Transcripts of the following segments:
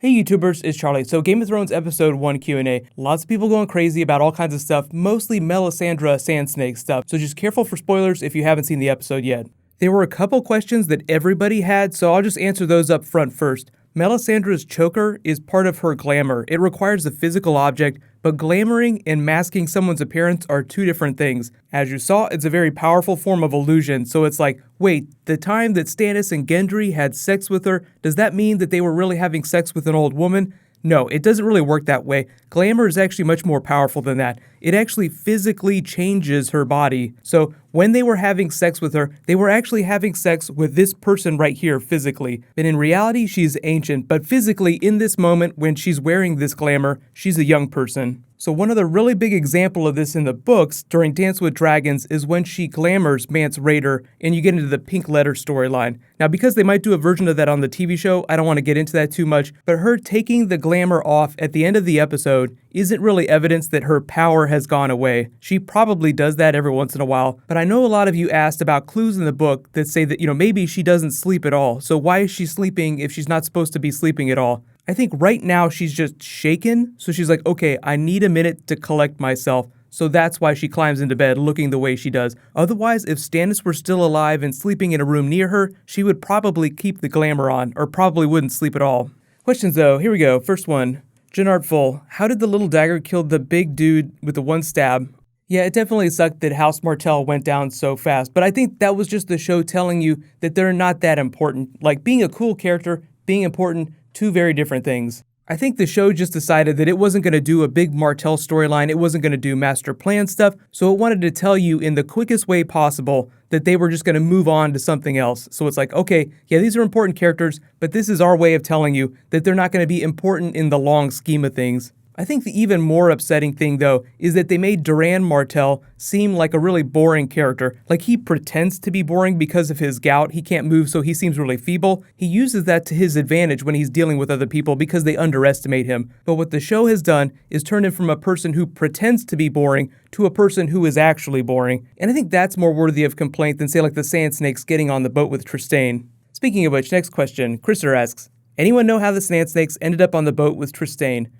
Hey YouTubers, it's Charlie. So Game of Thrones Episode 1 Q&A. Lots of people going crazy about all kinds of stuff, mostly Melisandre sand snake stuff, so just careful for spoilers if you haven't seen the episode yet. There were a couple questions that everybody had, so I'll just answer those up front first. Melisandre's choker is part of her glamour. It requires a physical object, but glamoring and masking someone's appearance are two different things. As you saw, it's a very powerful form of illusion, so it's like, wait, the time that Stannis and Gendry had sex with her, does that mean that they were really having sex with an old woman? No, it doesn't really work that way. Glamour is actually much more powerful than that. It actually physically changes her body. So when they were having sex with her, they were actually having sex with this person right here physically. And in reality, she's ancient, but physically in this moment when she's wearing this glamour, she's a young person. So one other really big example of this in the books during Dance with Dragons is when she glamours Mance Rayder and you get into the Pink Letter storyline. Now because they might do a version of that on the TV show, I don't want to get into that too much, but her taking the glamour off at the end of the episode isn't really evidence that her power has gone away. She probably does that every once in a while, but I know a lot of you asked about clues in the book that say that, maybe she doesn't sleep at all. So why is she sleeping if she's not supposed to be sleeping at all? I think right now she's just shaken, so she's like, okay, I need a minute to collect myself. So that's why she climbs into bed looking the way she does. Otherwise, if Stannis were still alive and sleeping in a room near her, she would probably keep the glamour on, or probably wouldn't sleep at all. Questions though, here we go. First one. Artful, how did the little dagger kill the big dude with the one stab? Yeah, it definitely sucked that House Martell went down so fast, but I think that was just the show telling you that they're not that important. Like being a cool character, being important, two very different things. I think the show just decided that it wasn't going to do a big Martell storyline, it wasn't going to do master plan stuff, so it wanted to tell you in the quickest way possible that they were just going to move on to something else. So it's like, okay, yeah, these are important characters, but this is our way of telling you that they're not going to be important in the long scheme of things. I think the even more upsetting thing, though, is that they made Doran Martell seem like a really boring character. Like, he pretends to be boring because of his gout. He can't move, so he seems really feeble. He uses that to his advantage when he's dealing with other people because they underestimate him. But what the show has done is turn him from a person who pretends to be boring to a person who is actually boring. And I think that's more worthy of complaint than, say, like the Sand Snakes getting on the boat with Trystane. Speaking of which, next question. Christopher asks, anyone know how the Sand Snakes ended up on the boat with Trystane?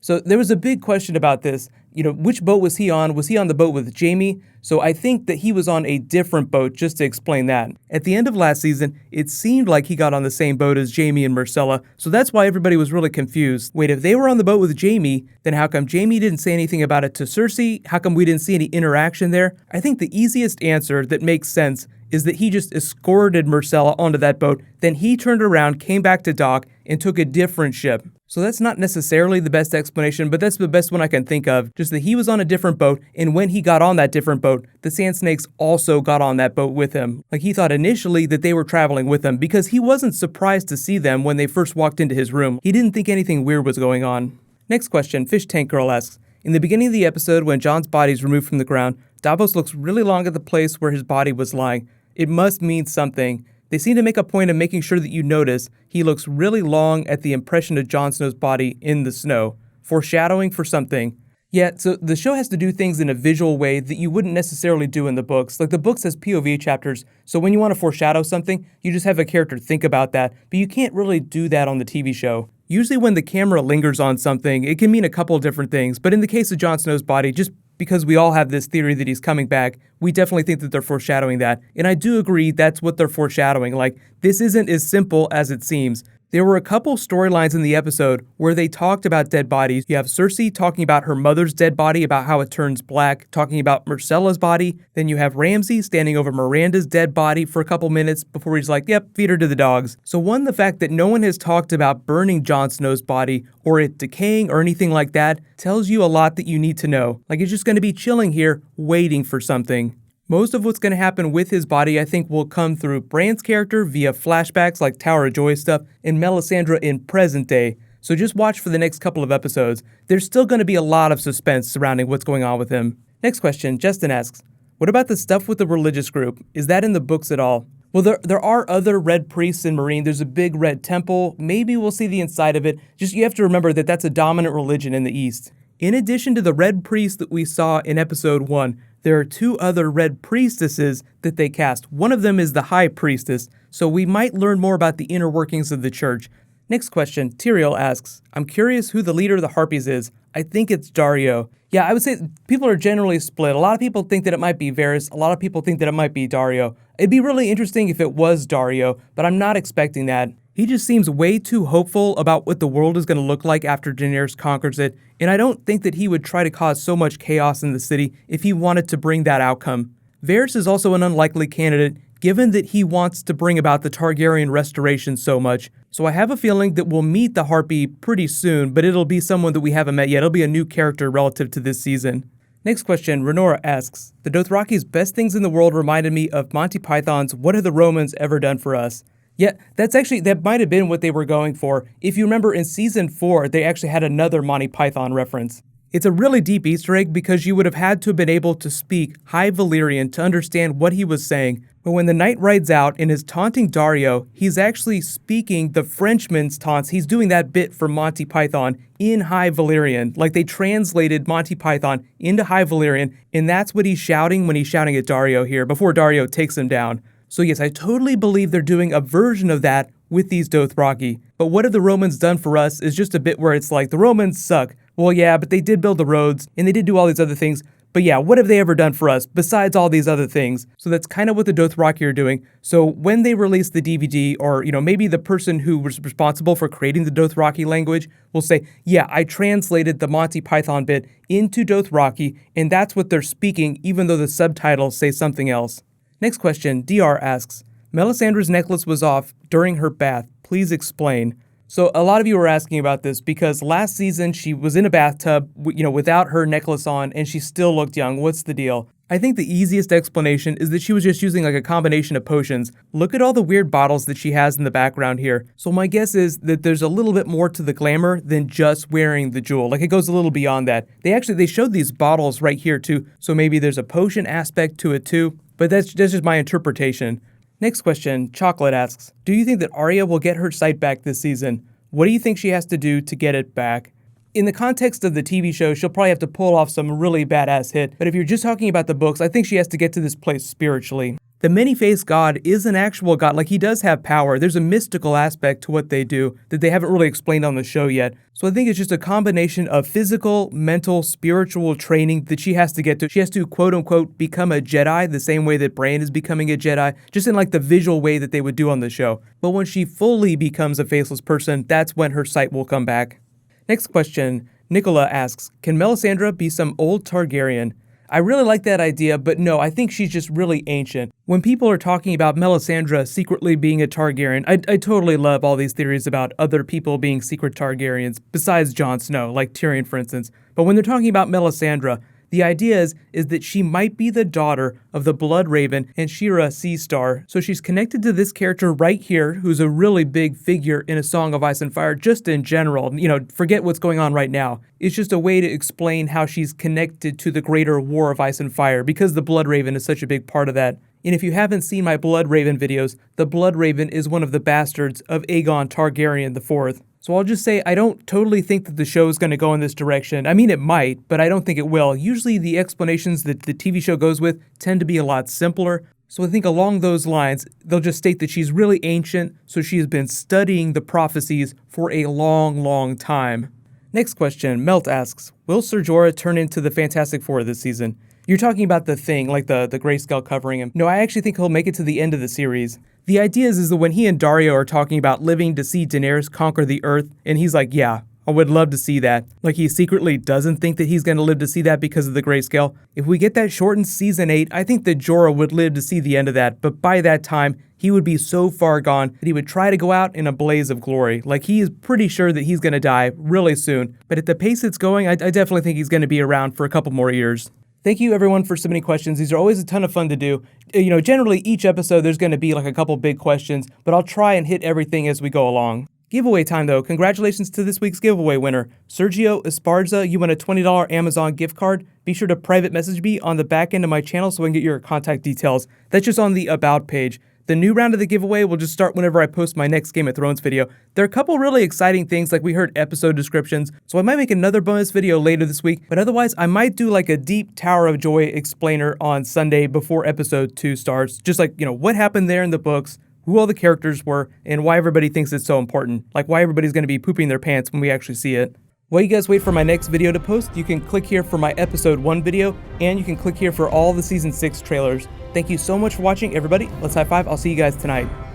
So there was a big question about this. Which boat was he on? Was he on the boat with Jaime? So I think that he was on a different boat, just to explain that. At the end of last season, it seemed like he got on the same boat as Jaime and Myrcella, so that's why everybody was really confused. Wait, if they were on the boat with Jaime, then how come Jaime didn't say anything about it to Cersei? How come we didn't see any interaction there? I think the easiest answer that makes sense is that he just escorted Myrcella onto that boat, then he turned around, came back to dock, and took a different ship. So that's not necessarily the best explanation, but that's the best one I can think of. Just that he was on a different boat, and when he got on that different boat, the Sand Snakes also got on that boat with him. Like, he thought initially that they were traveling with him, because he wasn't surprised to see them when they first walked into his room. He didn't think anything weird was going on. Next question, Fish Tank Girl asks, in the beginning of the episode when Jon's body is removed from the ground, Davos looks really long at the place where his body was lying. It must mean something. They seem to make a point of making sure that you notice he looks really long at the impression of Jon Snow's body in the snow, foreshadowing for something. Yeah, so the show has to do things in a visual way that you wouldn't necessarily do in the books. Like the books has POV chapters, so when you want to foreshadow something, you just have a character think about that, but you can't really do that on the TV show. Usually when the camera lingers on something, it can mean a couple of different things, but in the case of Jon Snow's body, just because we all have this theory that he's coming back, we definitely think that they're foreshadowing that. And I do agree that's what they're foreshadowing. Like, this isn't as simple as it seems. There were a couple storylines in the episode where they talked about dead bodies. You have Cersei talking about her mother's dead body, about how it turns black, talking about Myrcella's body. Then you have Ramsay standing over Miranda's dead body for a couple minutes before he's like, yep, feed her to the dogs. So one, the fact that no one has talked about burning Jon Snow's body or it decaying or anything like that tells you a lot that you need to know. Like, it's just going to be chilling here, waiting for something. Most of what's going to happen with his body, I think, will come through Bran's character via flashbacks like Tower of Joy stuff and Melisandre in present day. So just watch for the next couple of episodes. There's still going to be a lot of suspense surrounding what's going on with him. Next question, Justin asks, what about the stuff with the religious group? Is that in the books at all? Well, there are other red priests in Meereen. There's a big red temple. Maybe we'll see the inside of it. Just you have to remember that that's a dominant religion in the East. In addition to the red priest that we saw in episode 1, there are two other red priestesses that they cast. One of them is the high priestess, so we might learn more about the inner workings of the church. Next question, Tyrael asks, I'm curious who the leader of the Harpies is. I think it's Dario. Yeah, I would say people are generally split. A lot of people think that it might be Varys. A lot of people think that it might be Dario. It'd be really interesting if it was Dario, but I'm not expecting that. He just seems way too hopeful about what the world is going to look like after Daenerys conquers it, and I don't think that he would try to cause so much chaos in the city if he wanted to bring that outcome. Varys is also an unlikely candidate, given that he wants to bring about the Targaryen restoration so much. So I have a feeling that we'll meet the Harpy pretty soon, but it'll be someone that we haven't met yet. It'll be a new character relative to this season. Next question, Renora asks, the Dothraki's best things in the world reminded me of Monty Python's What Have the Romans Ever Done For Us? Yeah, that might have been what they were going for. If you remember in season 4, they actually had another Monty Python reference. It's a really deep Easter egg because you would have had to have been able to speak High Valyrian to understand what he was saying. But when the knight rides out and is taunting Dario, he's actually speaking the Frenchman's taunts. He's doing that bit for Monty Python in High Valyrian. Like they translated Monty Python into High Valyrian, and that's what he's shouting when he's shouting at Dario here before Dario takes him down. So yes, I totally believe they're doing a version of that with these Dothraki. But what have the Romans done for us is just a bit where it's like, the Romans suck. Well, yeah, but they did build the roads, and they did do all these other things. But yeah, what have they ever done for us besides all these other things? So that's kind of what the Dothraki are doing. So when they release the DVD, or maybe the person who was responsible for creating the Dothraki language will say, yeah, I translated the Monty Python bit into Dothraki, and that's what they're speaking, even though the subtitles say something else. Next question, DR asks, Melisandre's necklace was off during her bath. Please explain. So a lot of you were asking about this because last season she was in a bathtub, without her necklace on, and she still looked young. What's the deal? I think the easiest explanation is that she was just using like a combination of potions. Look at all the weird bottles that she has in the background here. So my guess is that there's a little bit more to the glamour than just wearing the jewel. Like it goes a little beyond that. They showed these bottles right here too. So maybe there's a potion aspect to it too. But that's just my interpretation. Next question, Chocolate asks, do you think that Arya will get her sight back this season? What do you think she has to do to get it back? In the context of the TV show, she'll probably have to pull off some really badass hit, but if you're just talking about the books, I think she has to get to this place spiritually. The many-faced god is an actual god, like he does have power. There's a mystical aspect to what they do that they haven't really explained on the show yet. So I think it's just a combination of physical, mental, spiritual training that she has to get to. She has to, quote-unquote, become a Jedi the same way that Bran is becoming a Jedi, just in like the visual way that they would do on the show. But when she fully becomes a faceless person, that's when her sight will come back. Next question, Nicola asks, can Melisandre be some old Targaryen? I really like that idea, but no, I think she's just really ancient. When people are talking about Melisandre secretly being a Targaryen, I totally love all these theories about other people being secret Targaryens, besides Jon Snow, like Tyrion for instance. But when they're talking about Melisandre, the idea is that she might be the daughter of the Blood Raven and Shira Seastar. So she's connected to this character right here, who's a really big figure in A Song of Ice and Fire, just in general. Forget what's going on right now. It's just a way to explain how she's connected to the greater War of Ice and Fire, because the Blood Raven is such a big part of that. And if you haven't seen my Blood Raven videos, the Blood Raven is one of the bastards of Aegon Targaryen IV. So I'll just say I don't totally think that the show is going to go in this direction. I mean, it might, but I don't think it will. Usually the explanations that the TV show goes with tend to be a lot simpler. So I think along those lines, they'll just state that she's really ancient, so she has been studying the prophecies for a long, long time. Next question, Melt asks, will Ser Jorah turn into the Fantastic Four this season? You're talking about the Thing, like the grayscale covering him. No, I actually think he'll make it to the end of the series. The idea is that when he and Dario are talking about living to see Daenerys conquer the earth, and he's like, yeah, I would love to see that. Like he secretly doesn't think that he's going to live to see that because of the grayscale. If we get that shortened season 8, I think that Jorah would live to see the end of that, but by that time, he would be so far gone that he would try to go out in a blaze of glory. Like he is pretty sure that he's going to die really soon, but at the pace it's going, I definitely think he's going to be around for a couple more years. Thank you everyone for submitting questions. These are always a ton of fun to do. Generally each episode there's going to be like a couple big questions, but I'll try and hit everything as we go along. Giveaway time though. Congratulations to this week's giveaway winner. Sergio Esparza, you won a $20 Amazon gift card. Be sure to private message me on the back end of my channel so I can get your contact details. That's just on the About page. The new round of the giveaway will just start whenever I post my next Game of Thrones video. There are a couple really exciting things, like we heard episode descriptions, so I might make another bonus video later this week, but otherwise I might do like a deep Tower of Joy explainer on Sunday before episode 2 starts. Just like, what happened there in the books, who all the characters were, and why everybody thinks it's so important. Like why everybody's going to be pooping their pants when we actually see it. While you guys wait for my next video to post, you can click here for my episode 1 video, and you can click here for all the season 6 trailers. Thank you so much for watching, everybody. Let's high five. I'll see you guys tonight.